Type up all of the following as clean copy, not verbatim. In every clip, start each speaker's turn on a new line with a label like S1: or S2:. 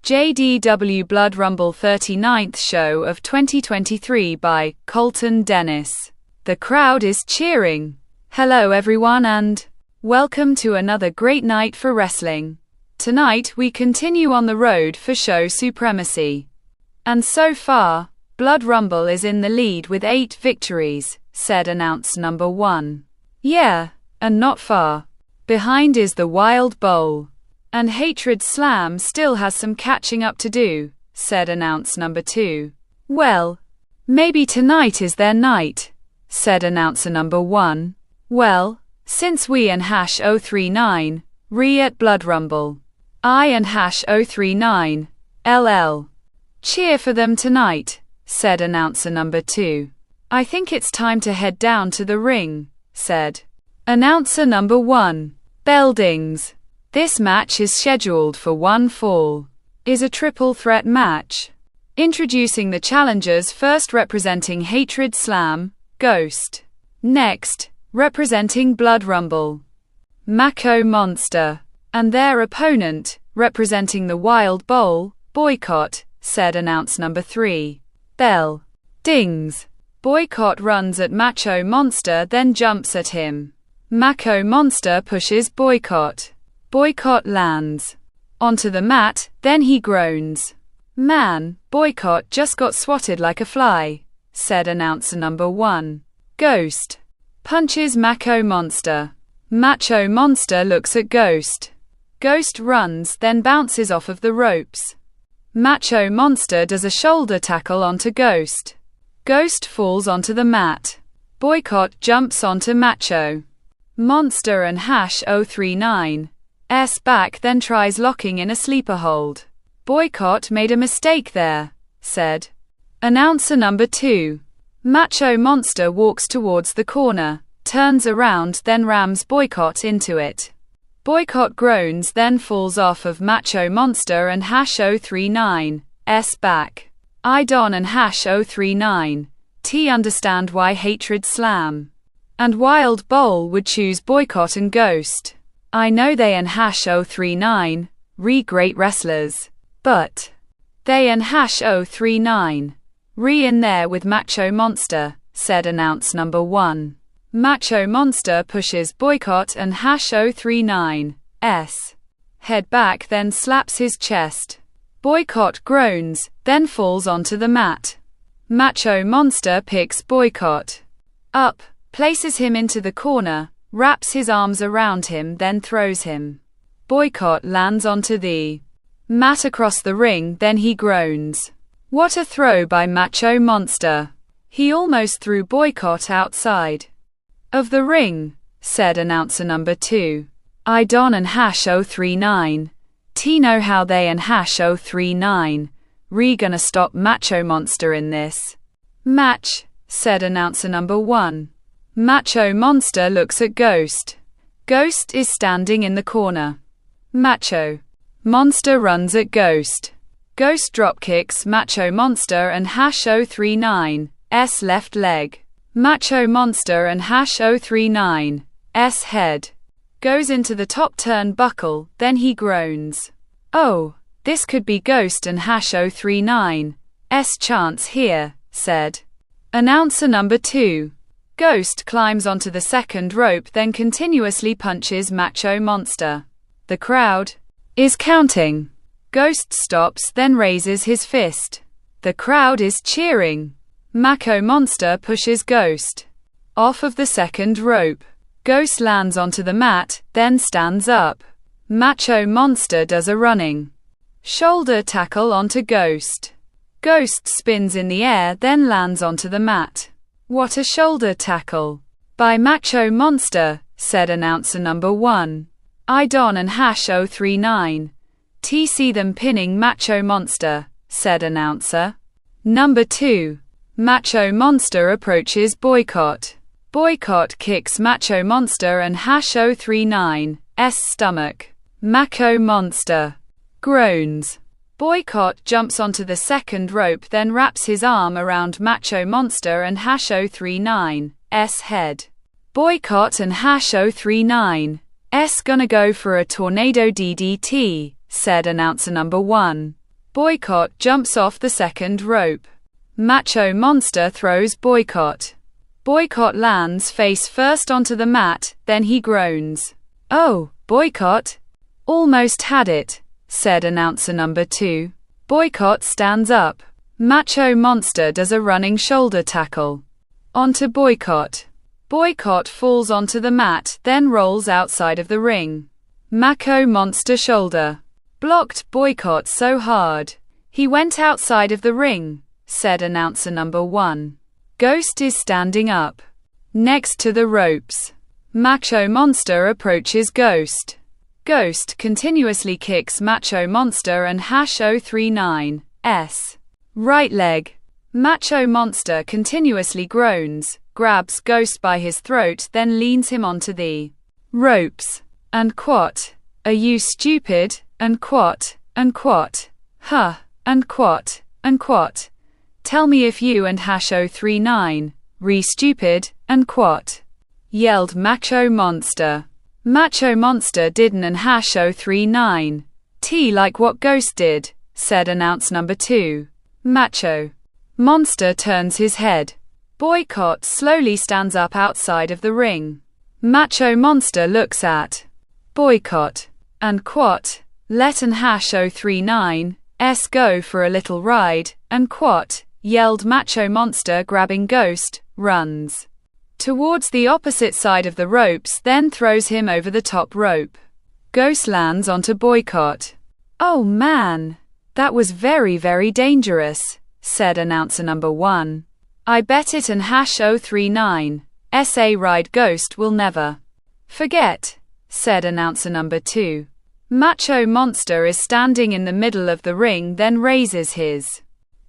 S1: JDW Blood Rumble 39th show of 2023 by Colton Dennis. The crowd is cheering. Hello everyone and welcome to another great night for wrestling. Tonight we continue on the road for show supremacy. And so far, Blood Rumble is in the lead with 8 victories, said announcer number 1. Yeah, and not far behind is the Wild Bowl. And Hatred Slam still has some catching up to do, said announcer number 2. Well, maybe tonight is their night, said announcer number 1. Well, since we and Hash 039, at Blood Rumble, I and Hash 039, LL, cheer for them tonight, said announcer number 2. I think it's time to head down to the ring, said announcer number 1. Bell dings. This match is scheduled for one fall. Is a triple threat match. Introducing the challengers, first representing Hatred Slam, Ghost. Next, representing Blood Rumble, Mako Monster. And their opponent, representing the Wild Bowl, Boycott, said announcer number 3. Bell dings. Boycott runs at Macho Monster, then jumps at him. Mako Monster pushes Boycott. Boycott lands onto the mat, then he groans. Man, Boycott just got swatted like a fly, said announcer number 1. Ghost punches Mako Monster. Macho Monster looks at Ghost. Ghost runs, then bounces off of the ropes. Macho Monster does a shoulder tackle onto Ghost. Ghost falls onto the mat. Boycott jumps onto Macho Monster and Hash 039 back, then tries locking in a sleeper hold. Boycott made a mistake there, said announcer number 2. Macho Monster walks towards the corner, turns around, then rams Boycott into it. Boycott groans, then falls off of Macho Monster and Hash 039's back. I Don and Hash 039 understand why Hatred Slam and Wild Bowl would choose Boycott and Ghost. I know they and Hash 039 great wrestlers, but they and Hash 039 in there with Macho Monster, said announcer number 1. Macho Monster pushes Boycott and Hash 039's head back, then slaps his chest. Boycott groans, then falls onto the mat. Macho Monster picks Boycott up, places him into the corner, wraps his arms around him, then throws him. Boycott lands onto the mat across the ring, then he groans. What a throw by Macho Monster. He almost threw Boycott outside of the ring, said announcer number 2. I Don and Hash 039 know how they and Hash 039 gonna stop Macho Monster in this match, said announcer number 1. Macho Monster looks at Ghost. Ghost is standing in the corner. Macho Monster runs at Ghost. Ghost dropkicks Macho Monster and Hash 039's left leg. Macho Monster and Hash 039's head goes into the top turnbuckle, then he groans. Oh, this could be Ghost and Hash 039's chance here, said announcer number 2. Ghost climbs onto the second rope, then continuously punches Macho Monster. The crowd is counting. Ghost stops, then raises his fist. The crowd is cheering. Mako Monster pushes Ghost off of the second rope. Ghost lands onto the mat, then stands up. Macho Monster does a running shoulder tackle onto Ghost. Ghost spins in the air, then lands onto the mat. What a shoulder tackle by Macho Monster, said announcer number 1. I Don and Hash 039 see them pinning Macho Monster, said announcer number 2. Macho Monster approaches Boycott. Boycott kicks Macho Monster and Hash 039's stomach. Mako Monster groans. Boycott jumps onto the second rope, then wraps his arm around Macho Monster and Hash 039's head. Boycott and Hash 039's gonna go for a tornado DDT, said announcer number 1. Boycott jumps off the second rope. Macho Monster throws Boycott. Boycott lands face first onto the mat, then he groans. "Oh, Boycott. Almost had it," said announcer number 2. Boycott stands up. Macho Monster does a running shoulder tackle onto Boycott. Boycott falls onto the mat, then rolls outside of the ring. Macho Monster shoulder blocked Boycott so hard he went outside of the ring, said announcer number 1. Ghost is standing up next to the ropes. Macho Monster approaches Ghost. Ghost continuously kicks Macho Monster and #039's right leg. Macho Monster continuously groans, grabs Ghost by his throat, then leans him onto the ropes. And quat, "Are you stupid?" and quat, "Huh," and quat, "Tell me if you and #039 re stupid," and quat, yelled Macho Monster. Macho Monster didn't and #039 T like what Ghost did, said announce number 2. Macho Monster turns his head. Boycott slowly stands up outside of the ring. Macho Monster looks at Boycott and quat, "Let an #039's go for a little ride," and quat, yelled Macho Monster, grabbing Ghost, runs towards the opposite side of the ropes, then throws him over the top rope. Ghost lands onto Boycott. "Oh man, that was very, very dangerous," said announcer number 1. "I bet it an #039's ride Ghost will never forget," said announcer number 2. Macho Monster is standing in the middle of the ring, then raises his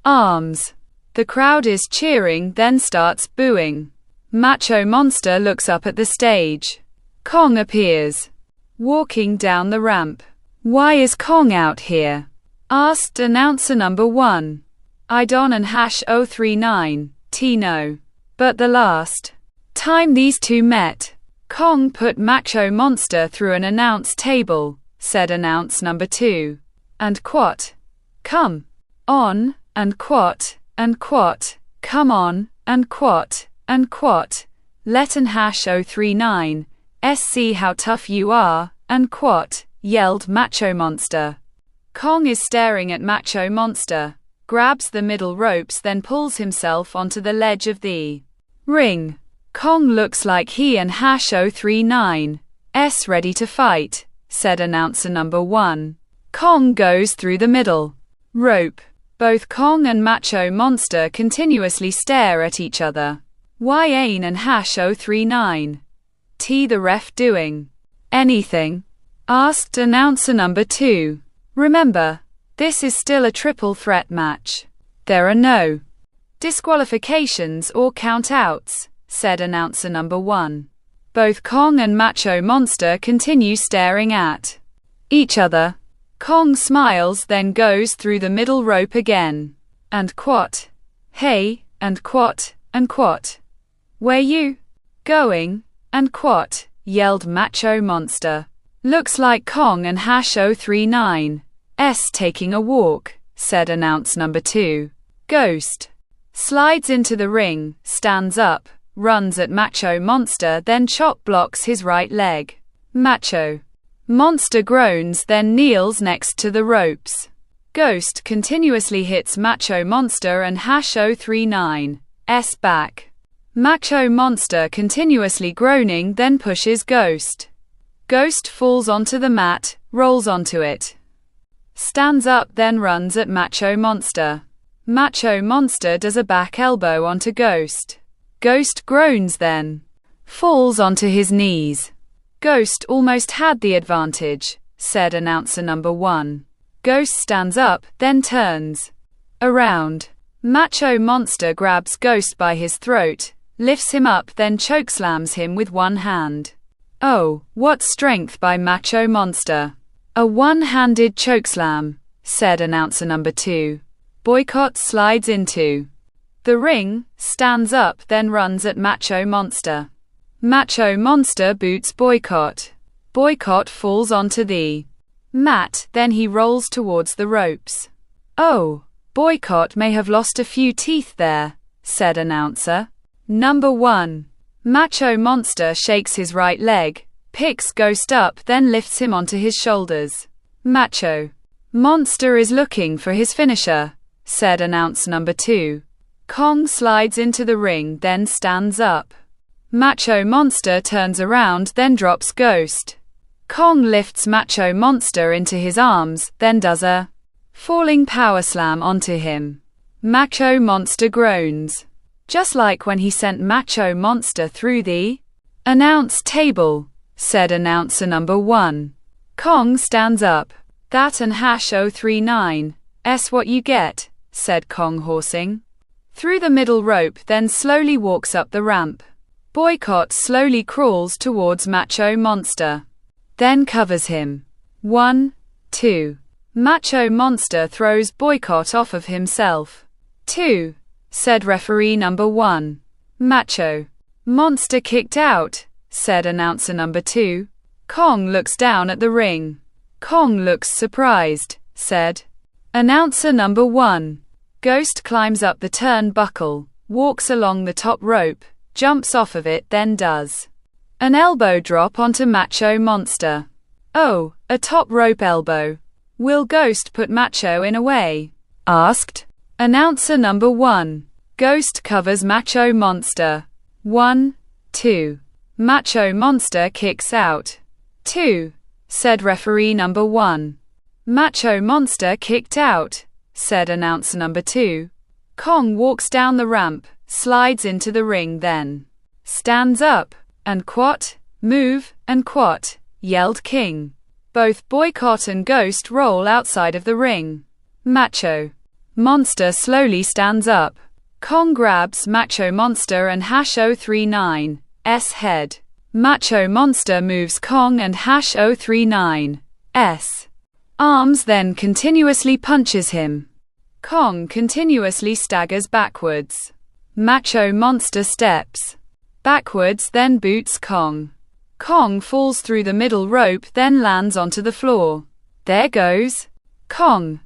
S1: arms. The crowd is cheering, then starts booing. Macho Monster looks up at the stage. Kong appears, walking down the ramp. "Why is Kong out here?" asked announcer number 1. "I don't and #039 know. But the last time these two met, Kong put Macho Monster through an announce table," said announce number 2. And quat, "Come on," and quat, "Come on," and quat, "Let an #039's see how tough you are," and quat, yelled Macho Monster. Kong is staring at Macho Monster, grabs the middle ropes, then pulls himself onto the ledge of the ring. Kong looks like he and #039's ready to fight, said announcer number 1. Kong goes through the middle rope. Both Kong and Macho Monster continuously stare at each other. "Why ain't an #039 the ref doing anything?" asked announcer number 2. "Remember, this is still a triple threat match. There are no disqualifications or count-outs," said announcer number 1. Both Kong and Macho Monster continue staring at each other. Kong smiles, then goes through the middle rope again. And quat, "Hey," and quat, "Where you going?" and quat, yelled Macho Monster. "Looks like Kong and #039's taking a walk," said announce number 2. Ghost slides into the ring, stands up, runs at Macho Monster, then chop blocks his right leg. Macho Monster groans, then kneels next to the ropes. Ghost continuously hits Macho Monster and #039's back. Macho Monster continuously groaning, then pushes Ghost. Ghost falls onto the mat, rolls onto it, stands up, then runs at Macho Monster. Macho Monster does a back elbow onto Ghost. Ghost groans, then falls onto his knees. Ghost almost had the advantage, said announcer number 1. Ghost stands up, then turns around. Macho Monster grabs Ghost by his throat, lifts him up, then chokeslams him with one hand. "Oh, what strength by Macho Monster. A one-handed chokeslam," said announcer number 2. Boycott slides into the ring, stands up, then runs at Macho Monster. Macho Monster boots Boycott. Boycott falls onto the mat, then he rolls towards the ropes. Oh, Boycott may have lost a few teeth there, said announcer. Number 1. Macho Monster shakes his right leg, picks Ghost up, then lifts him onto his shoulders. Macho Monster is looking for his finisher, said announcer number 2. Kong slides into the ring, then stands up. Macho Monster turns around, then drops Ghost. Kong lifts Macho Monster into his arms, then does a falling power slam onto him. Macho Monster groans, just like when he sent Macho Monster through the announce table, said announcer number 1. Kong stands up. That and #039. S what you get, said Kong, horsing through the middle rope, then slowly walks up the ramp. Boycott slowly crawls towards Macho Monster, then covers him. 1, 2. Macho Monster throws Boycott off of himself. 2, said referee number 1. Macho Monster kicked out, said announcer number 2. Kong looks down at the ring. Kong looks surprised, said announcer number 1. Ghost climbs up the turnbuckle, walks along the top rope, jumps off of it, then does an elbow drop onto Macho Monster. Oh, a top rope elbow. Will Ghost put Macho in a way? Asked announcer number 1. Ghost covers Macho Monster. 1, 2. Macho Monster kicks out. 2, said referee number 1. Macho Monster kicked out, said announcer number 2. Kong walks down the ramp, slides into the ring, then stands up, and quat, move, and quat, yelled King. Both Boycott and Ghost roll outside of the ring. Macho Monster slowly stands up. Kong grabs Macho Monster and #039's head. Macho Monster moves Kong and #039's arms, then continuously punches him. Kong continuously staggers backwards. Macho Monster steps backwards, then boots Kong. Kong falls through the middle rope, then lands onto the floor. There goes Kong,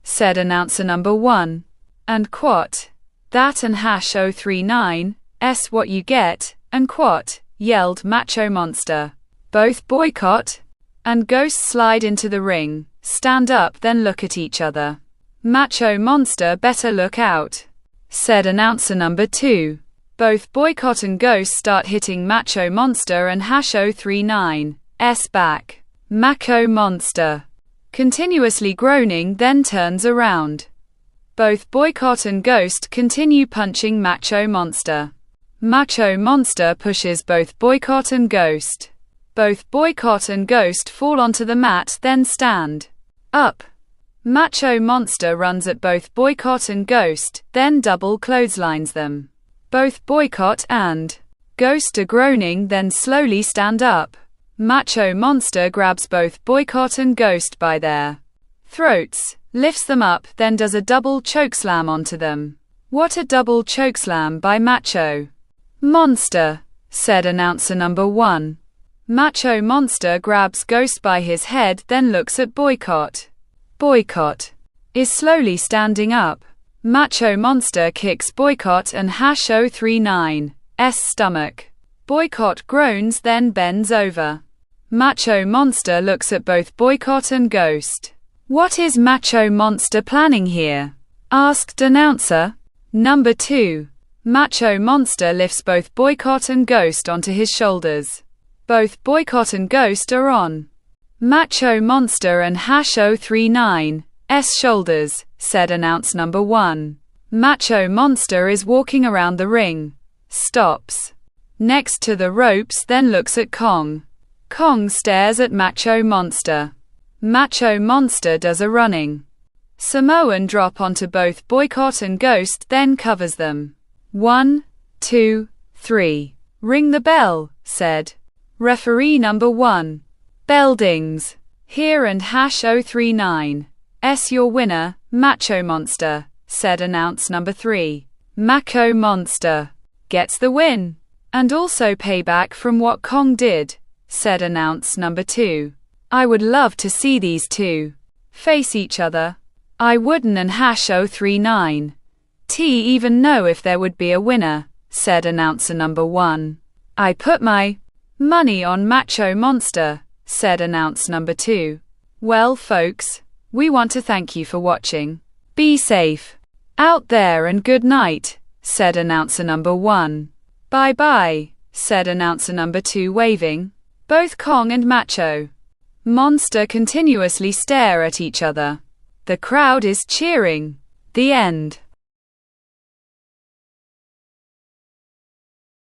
S1: said announcer number 1. And quat. That and #039's what you get, and quat, yelled Macho Monster. Both Boycott and Ghost slide into the ring, stand up, then look at each other. Macho Monster better look out, said announcer number 2. Both Boycott and Ghost start hitting Macho Monster and #039's back. Macho Monster, continuously groaning, then turns around. Both Boycott and Ghost continue punching Macho Monster. Macho Monster pushes both Boycott and Ghost. Both Boycott and Ghost fall onto the mat, then stand up. Macho Monster runs at both Boycott and Ghost, then double clotheslines them. Both Boycott and Ghost are groaning, then slowly stand up. Macho Monster grabs both Boycott and Ghost by their throats, lifts them up, then does a double chokeslam onto them. What a double chokeslam by Macho Monster, said announcer number 1. Macho Monster grabs Ghost by his head, then looks at Boycott. Boycott is slowly standing up. Macho Monster kicks Boycott and #039's stomach. Boycott groans, then bends over. Macho Monster looks at both Boycott and Ghost. What is Macho Monster planning here? Asked announcer number 2. Macho Monster lifts both Boycott and Ghost onto his shoulders. Both Boycott and Ghost are on Macho Monster and #039's shoulders, said announce number 1. Macho Monster is walking around the ring, stops next to the ropes, then looks at Kong. Kong stares at Macho Monster. Macho Monster does a running Samoan drop onto both Boycott and Ghost, then covers them. 1, 2, 3. Ring the bell, said referee number 1. Bell dings. Here and #039's your winner, Macho Monster, said announce number 3. Macho Monster gets the win. And also payback from what Kong did, said announce number 2. I would love to see these two face each other. I wouldn't and hash 039. Even know if there would be a winner, said announcer number 1. I put my money on Macho Monster, said announcer number 2. Well, folks, we want to thank you for watching. Be safe out there and good night, said announcer number 1. Bye bye, said announcer number 2 waving. Both Kong and Macho Monster continuously stare at each other. The crowd is cheering. The end.